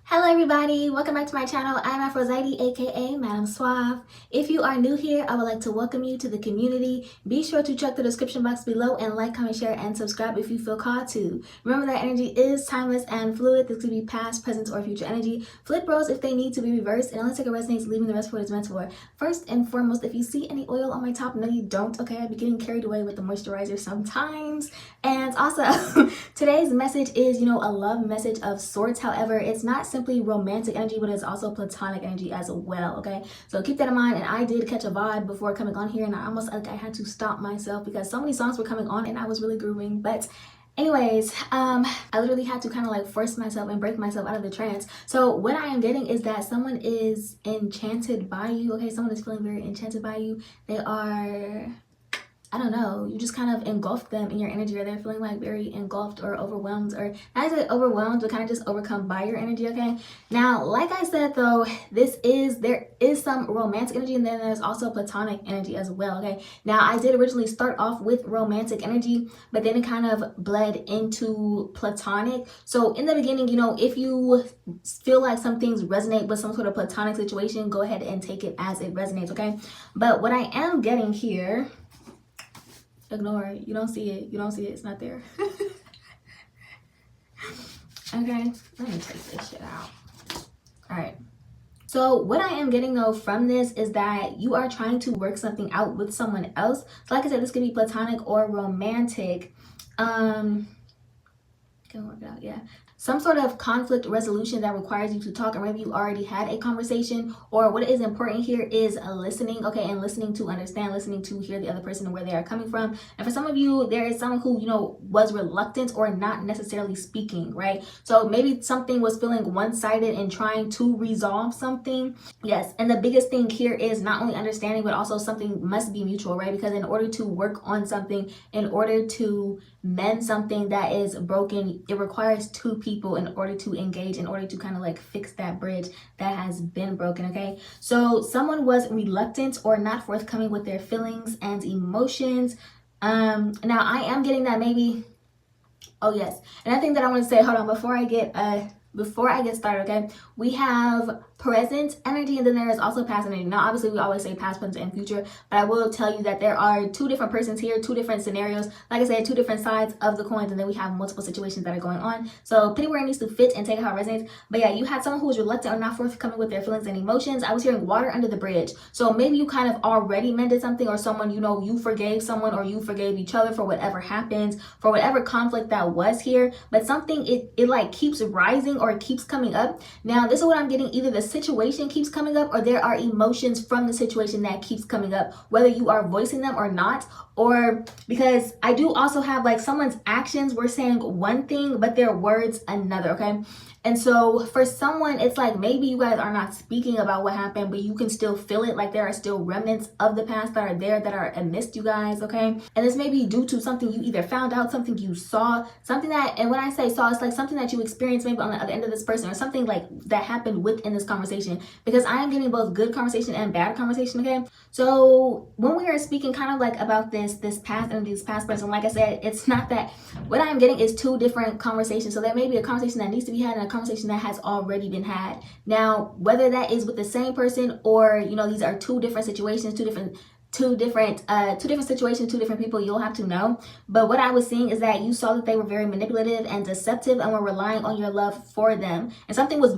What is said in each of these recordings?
Hello everybody, welcome back to my channel. I'm Aphrodite, aka Madam Suave. If you are new here, I would like to welcome you to the community. Be sure to check the description box below and like, comment, share, and subscribe if you feel called to. Remember that energy is timeless and fluid. This could be past, present, or future energy. Flip roles if they need to be reversed, and only take a resonates, leaving the rest for what it's meant for. First and foremost, if you see any oil on my top, no you don't, okay? I be getting carried away with the moisturizer sometimes. And also, today's message is, a love message of sorts. However, it's not simply romantic energy, but it's also platonic energy as well, okay? So keep that in mind. And I did catch a vibe before coming on here, and I had to stop myself because so many songs were coming on and I was really grooving. But anyways, I literally had to kind of like force myself and break myself out of the trance. So what I am getting is that someone is enchanted by you, okay? Someone is feeling very enchanted by you. They are, I don't know, you just kind of engulfed them in your energy, or they're feeling like very engulfed or overwhelmed, or not exactly overwhelmed, but kind of just overcome by your energy, okay? Now, like I said though, there is some romantic energy, and then there's also platonic energy as well, okay? Now, I did originally start off with romantic energy, but then it kind of bled into platonic. So in the beginning, if you feel like some things resonate with some sort of platonic situation, go ahead and take it as it resonates, okay? But what I am getting here, ignore it. You don't see it. It's not there. Okay, let me take this shit out. All right. So what I am getting though from this is that you are trying to work something out with someone else. So like I said, this could be platonic or romantic. Can work it out, yeah. Some sort of conflict resolution that requires you to talk, or maybe you already had a conversation. Or what is important here is listening, okay? And listening to understand, listening to hear the other person and where they are coming from. And for some of you, there is someone who, was reluctant or not necessarily speaking, right? So maybe something was feeling one-sided and trying to resolve something. Yes, and the biggest thing here is not only understanding, but also something must be mutual, right? Because in order to work on something, in order to mend something that is broken, it requires two people in order to engage, in order to kind of like fix that bridge that has been broken, okay? So someone was reluctant or not forthcoming with their feelings and emotions. Now I am getting that maybe, oh yes, and I think that I want to say, hold on, before I get started, okay? We have present energy, and then there is also past energy. Now, obviously, we always say past, present, and future, but I will tell you that there are two different persons here, two different scenarios. Like I said, two different sides of the coins, and then we have multiple situations that are going on. So put it where it needs to fit and take it how it resonates. But yeah, you had someone who was reluctant or not forthcoming with their feelings and emotions. I was hearing water under the bridge. So maybe you kind of already mended something, or someone, you forgave someone, or you forgave each other for whatever happened, for whatever conflict that was here. But something, it like keeps rising, or it keeps coming up. Now, this is what I'm getting. Either the situation keeps coming up, or there are emotions from the situation that keeps coming up, whether you are voicing them or not. Or because I do also have like someone's actions were saying one thing, but their words another, okay? And so for someone, it's like maybe you guys are not speaking about what happened, but you can still feel it. Like there are still remnants of the past that are there, that are amidst you guys, okay? And this may be due to something you either found out, something you saw, something that, and when I say saw, it's like something that you experienced maybe on the other end of this person, or something like that happened within this conversation. Because I am getting both good conversation and bad conversation, okay? So when we are speaking kind of like about this past and this past person, like I said, it's not that, what I'm getting is two different conversations. So there may be a conversation that needs to be had and a conversation that has already been had. Now, whether that is with the same person, or these are two different situations, two different situations, two different people, you'll have to know. But what I was seeing is that you saw that they were very manipulative and deceptive, and were relying on your love for them. And something was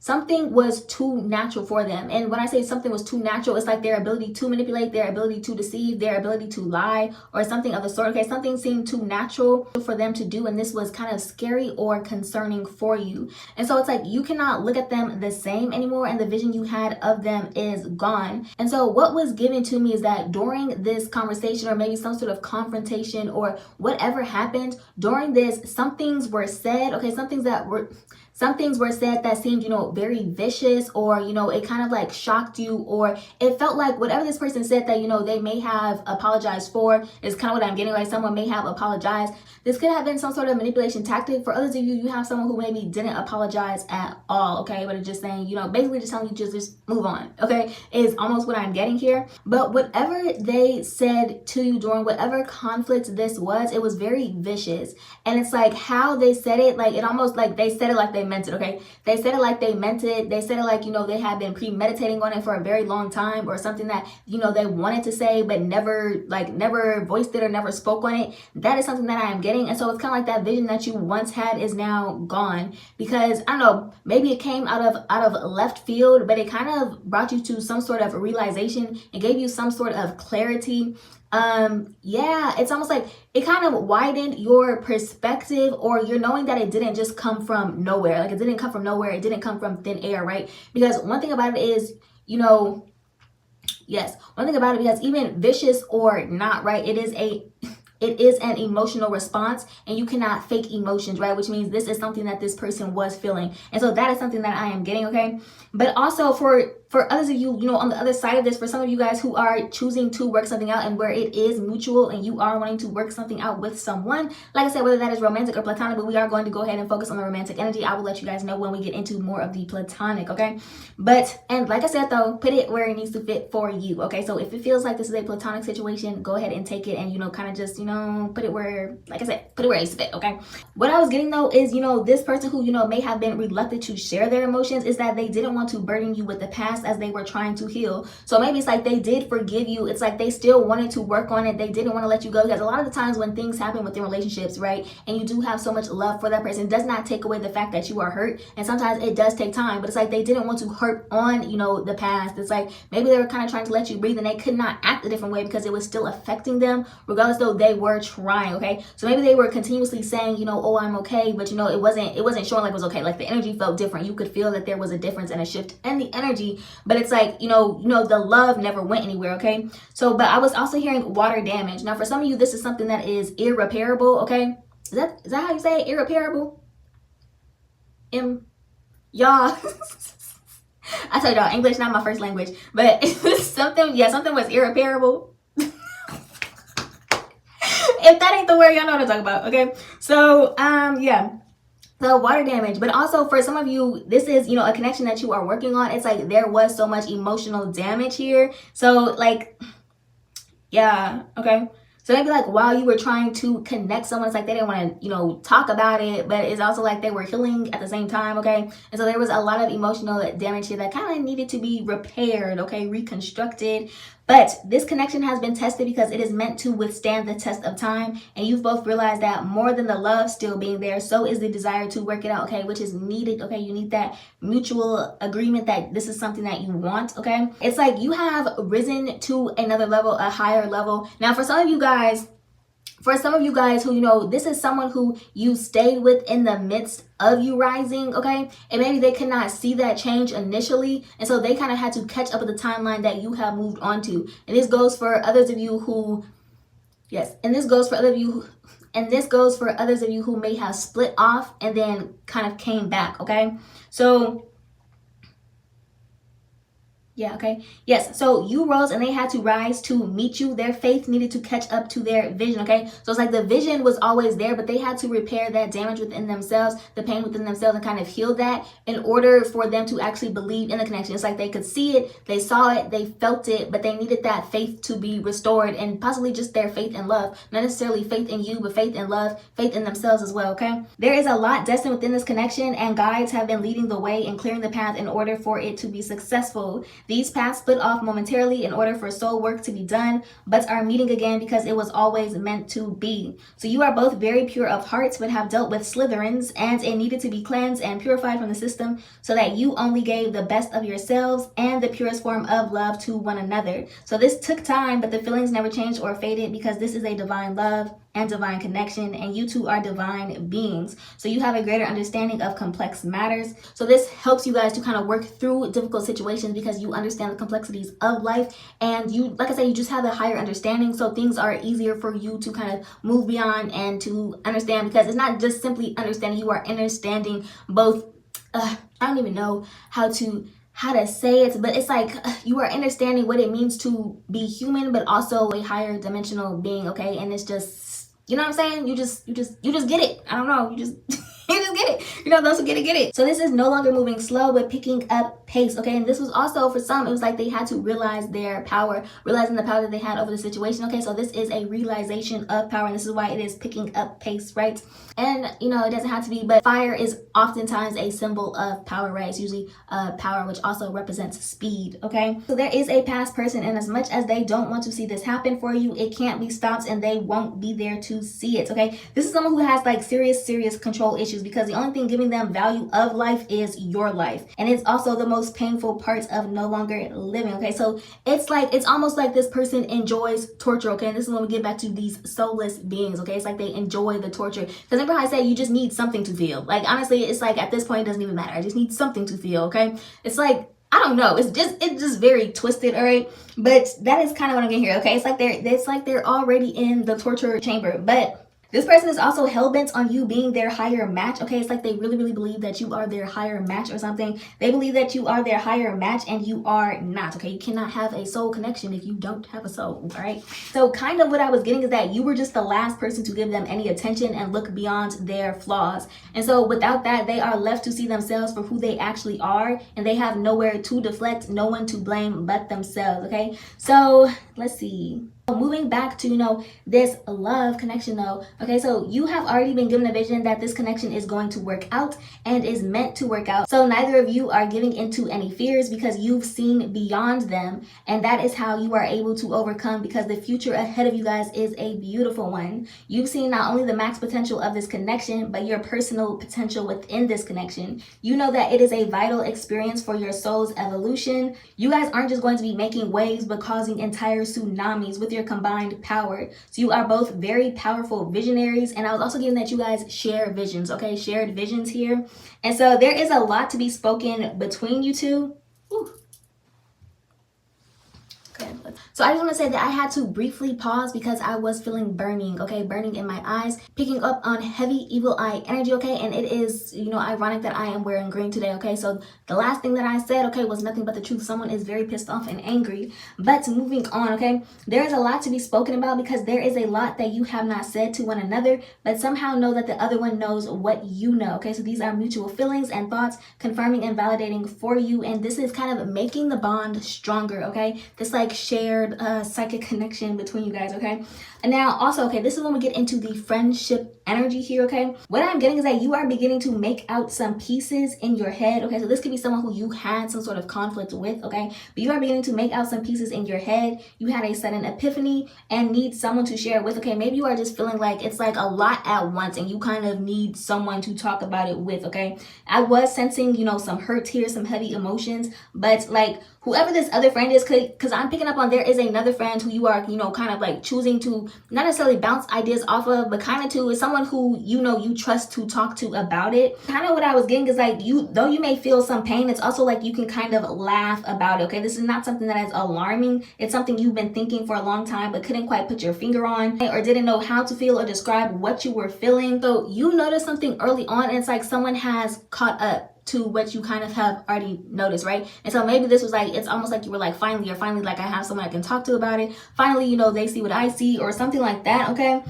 something was too natural for them. And when I say something was too natural, it's like their ability to manipulate, their ability to deceive, their ability to lie, or something of the sort. Okay, something seemed too natural for them to do, and this was kind of scary or concerning for you. And so it's like you cannot look at them the same anymore, and the vision you had of them is gone. And so what was given to me is that during this conversation, or maybe some sort of confrontation, or whatever happened during this, some things were said, okay, some things were said that seemed, very vicious, or, it kind of like shocked you, or it felt like whatever this person said that, they may have apologized for is kind of what I'm getting, like someone may have apologized. This could have been some sort of manipulation tactic. For others of you, you have someone who maybe didn't apologize at all, okay? But it's just saying, basically just telling you just move on, okay? Is almost what I'm getting here. But whatever they said to you during whatever conflict this was, it was very vicious. And it's like how they said it, like it almost like they said it like they meant it, okay? They said it like they meant it. They said it like, you know, they had been premeditating on it for a very long time, or something that, you know, they wanted to say but never voiced it or never spoke on it. That is something that I am getting. And so it's kind of like that vision that you once had is now gone, because I don't know, maybe it came out of left field, but it kind of brought you to some sort of realization. It gave you some sort of clarity. Yeah, it's almost like it kind of widened your perspective, or you're knowing that it didn't just come from nowhere. Like, it didn't come from nowhere. It didn't come from thin air, right? Because one thing about it is, you know, yes, one thing about it, because even vicious or not, right, it is an emotional response, and you cannot fake emotions, right? Which means this is something that this person was feeling. And so that is something that I am getting, okay? But also for others of you, you know, on the other side of this, for some of you guys who are choosing to work something out and where it is mutual and you are wanting to work something out with someone, like I said, whether that is romantic or platonic, but we are going to go ahead and focus on the romantic energy. I will let you guys know when we get into more of the platonic, okay? But, and like I said though, put it where it needs to fit for you, okay? So if it feels like this is a platonic situation, go ahead and take it and, you know, kind of just, you know, put it where, like I said, put it where it needs to fit, okay? What I was getting though is, you know, this person who, you know, may have been reluctant to share their emotions is that they didn't want to burden you with the past as they were trying to heal. So maybe it's like they did forgive you. It's like they still wanted to work on it. They didn't want to let you go, because a lot of the times when things happen within relationships, right, and you do have so much love for that person, it does not take away the fact that you are hurt. And sometimes it does take time, but it's like they didn't want to hurt on, you know, the past. It's like maybe they were kind of trying to let you breathe and they could not act a different way because it was still affecting them, regardless though they were trying, okay? So maybe they were continuously saying, you know, oh, I'm okay, but you know, it wasn't showing like it was okay. Like the energy felt different. You could feel that there was a difference and a shift in the energy, but it's like, you know, the love never went anywhere, okay? So, but I was also hearing water damage. Now, for some of you, this is something that is irreparable, okay? Is that how you say it? Irreparable? Y'all, I told y'all, English not my first language, but something was irreparable. If that ain't the word, y'all know what I'm talking about, okay? So, yeah. The water damage, but also for some of you, this is, you know, a connection that you are working on. It's like there was so much emotional damage here. So like, yeah, okay. So maybe like while you were trying to connect someone, it's like they didn't want to, you know, talk about it, but it's also like they were healing at the same time, okay? And so there was a lot of emotional damage here that kind of needed to be repaired, okay, reconstructed. But this connection has been tested because it is meant to withstand the test of time. And you've both realized that more than the love still being there, so is the desire to work it out, okay? Which is needed, okay? You need that mutual agreement that this is something that you want, okay? It's like you have risen to another level, a higher level. Now, for some of you guys who, you know, this is someone who you stayed with in the midst of you rising, okay? And maybe they could not see that change initially. And so they kind of had to catch up with the timeline that you have moved on to. And this goes for others of you who, yes, and this goes for others of you who may have split off and then kind of came back, okay? So, yeah, okay. Yes, so you rose and they had to rise to meet you. Their faith needed to catch up to their vision, okay? So it's like the vision was always there, but they had to repair that damage within themselves, the pain within themselves, and kind of heal that in order for them to actually believe in the connection. It's like they could see it, they saw it, they felt it, but they needed that faith to be restored, and possibly just their faith and love. Not necessarily faith in you, but faith in love, faith in themselves as well, okay? There is a lot destined within this connection, and guides have been leading the way and clearing the path in order for it to be successful. These paths split off momentarily in order for soul work to be done, but are meeting again because it was always meant to be. So you are both very pure of hearts, but have dealt with Slytherins, and it needed to be cleansed and purified from the system so that you only gave the best of yourselves and the purest form of love to one another. So this took time, but the feelings never changed or faded because this is a divine love and divine connection, and you two are divine beings. So you have a greater understanding of complex matters. So this helps you guys to kind of work through difficult situations because you understand the complexities of life, and you, like I said, you just have a higher understanding, so things are easier for you to kind of move beyond and to understand, because it's not just simply understanding, you are understanding both, I don't even know how to say it, but it's like you are understanding what it means to be human, but also a higher dimensional being, okay? And it's just, you know what I'm saying? You just get it. I don't know. You just you just get it. those who get it. So this is no longer moving slow, but picking up pace, okay? And this was also, for some, it was like they had to realize their power, realizing the power that they had over the situation, okay? So this is a realization of power, and this is why it is picking up pace, right? And, it doesn't have to be, but fire is oftentimes a symbol of power, right? It's usually power, which also represents speed, okay? So there is a past person, and as much as they don't want to see this happen for you, it can't be stopped, and they won't be there to see it, okay? This is someone who has like serious control issues, because the only thing giving them value of life is your life, and it's also the most painful parts of no longer living, okay? So it's almost like this person enjoys torture, okay? And this is when we get back to these soulless beings, okay? It's like they enjoy the torture, because remember how I said you just need something to feel. Like, honestly, it's like at this point it doesn't even matter. I just need something to feel, okay? It's like, I don't know, it's just very twisted, all right? But that is kind of what I'm getting here, okay? It's like they're already in the torture chamber, but this person is also hell-bent on you being their higher match, okay? It's like they really believe that you are their higher match or something. They believe that you are their higher match, and you are not, okay? You cannot have a soul connection if you don't have a soul, all right? So kind of what I was getting is that you were just the last person to give them any attention and look beyond their flaws. And so without that, they are left to see themselves for who they actually are, and they have nowhere to deflect, no one to blame but themselves, okay? So let's see. Moving back to, this love connection though, okay, so you have already been given a vision that this connection is going to work out and is meant to work out. So neither of you are giving into any fears, because you've seen beyond them, and that is how you are able to overcome, because the future ahead of you guys is a beautiful one. You've seen not only the max potential of this connection, but your personal potential within this connection. You know that it is a vital experience for your soul's evolution. You guys aren't just going to be making waves, but causing entire tsunamis with your combined power. So you are both very powerful visionaries, and I was also getting that you guys share visions, okay? Shared visions here. And so there is a lot to be spoken between you two. Whew. Okay. So I just want to say that I had to briefly pause because I was feeling burning, okay? Burning in my eyes, picking up on heavy evil eye energy, okay? And it is, ironic that I am wearing green today, okay? So the last thing that I said, okay, was nothing but the truth. Someone is very pissed off and angry. But moving on, okay? There is a lot to be spoken about, because there is a lot that you have not said to one another, but somehow know that the other one knows what you know, okay? So these are mutual feelings and thoughts, confirming and validating for you, and this is kind of making the bond stronger, okay? This like shared psychic connection between you guys, okay? And now also, okay, this is when we get into the friendship energy here, okay? What I'm getting is that you are beginning to make out some pieces in your head, okay? So this could be someone who you had some sort of conflict with, okay? But you are beginning to make out some pieces in your head. You had a sudden epiphany and need someone to share it with, okay? Maybe you are just feeling like it's like a lot at once, and you kind of need someone to talk about it with, okay? I was sensing, some hurt here, some heavy emotions, but like whoever this other friend is, because I'm picking up on there is another friend who you are, kind of like choosing to not necessarily bounce ideas off of, but kind of to is someone who, you trust to talk to about it. Kind of what I was getting is like though you may feel some pain, it's also like you can kind of laugh about it, okay? This is not something that is alarming. It's something you've been thinking for a long time, but couldn't quite put your finger on, or didn't know how to feel or describe what you were feeling. So you noticed something early on, and it's like someone has caught up to what you kind of have already noticed, right? And so maybe this was like, it's almost like you were like, finally like I have someone I can talk to about it. Finally, they see what I see, or something like that, okay?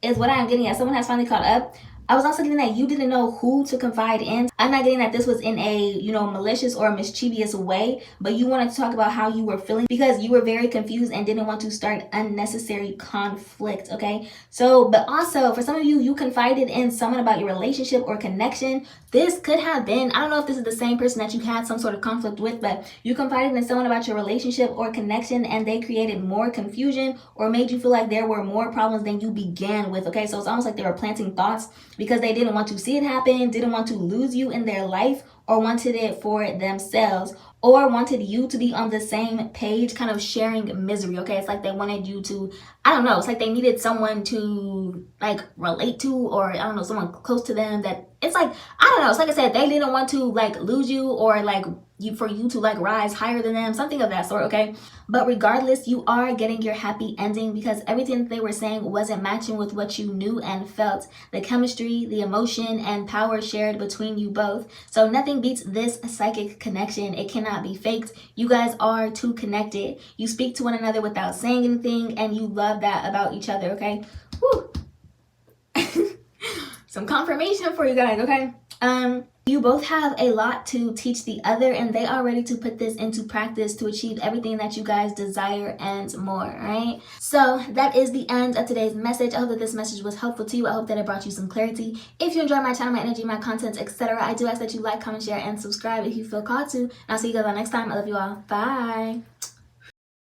Is what I'm getting at. Someone has finally caught up. I was also getting that you didn't know who to confide in. I'm not getting that this was in a, malicious or mischievous way, but you wanted to talk about how you were feeling because you were very confused and didn't want to start unnecessary conflict, okay? So, but also for some of you, you confided in someone about your relationship or connection. This could have been, I don't know if this is the same person that you had some sort of conflict with, but you confided in someone about your relationship or connection, and they created more confusion or made you feel like there were more problems than you began with, okay? So it's almost like they were planting thoughts because they didn't want to see it happen, didn't want to lose you in their life, or wanted it for themselves, or wanted you to be on the same page, kind of sharing misery, okay? It's like they wanted you to, I don't know, it's like they needed someone to like relate to, or I don't know, someone close to them that, it's like, I don't know, it's like I said, they didn't want to like lose you, or like for you to like rise higher than them, something of that sort, okay? But regardless, you are getting your happy ending because everything that they were saying wasn't matching with what you knew and felt. The chemistry, the emotion, and power shared between you both. So nothing beats this psychic connection. It cannot be faked. You guys are too connected. You speak to one another without saying anything, and you love that about each other, okay? Woo. some confirmation for you guys, okay? You both have a lot to teach the other, and they are ready to put this into practice to achieve everything that you guys desire and more, right? So that is the end of today's message. I hope that this message was helpful to you. I hope that it brought you some clarity. If you enjoy my channel, my energy, my content, etc., I do ask that you like, comment, share, and subscribe if you feel called to. And I'll see you guys on next time. I love you all. Bye.